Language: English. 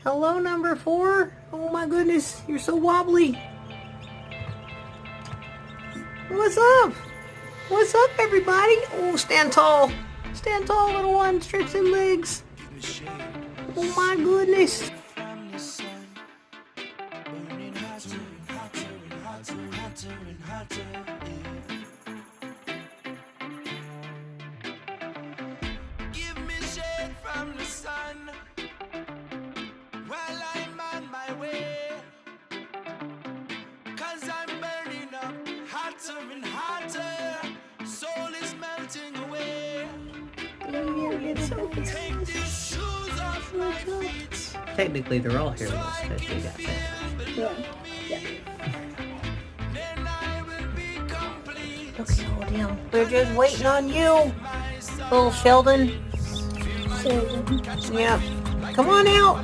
Hello, number 4? Oh my goodness, you're so wobbly. What's up? What's up, everybody? Oh, stand tall. Stand tall, little one. Stretch them legs. Oh my goodness. Give me shade from the sun while I'm on my way, 'cause I'm burning up hotter and hotter. Soul is melting away. Take these shoes off my feet. Technically, they're all hairless because they got fat. Yeah. Then I will be complete. Okay, hold him. We're just waiting on you, little Sheldon. So, Yeah. Come on out.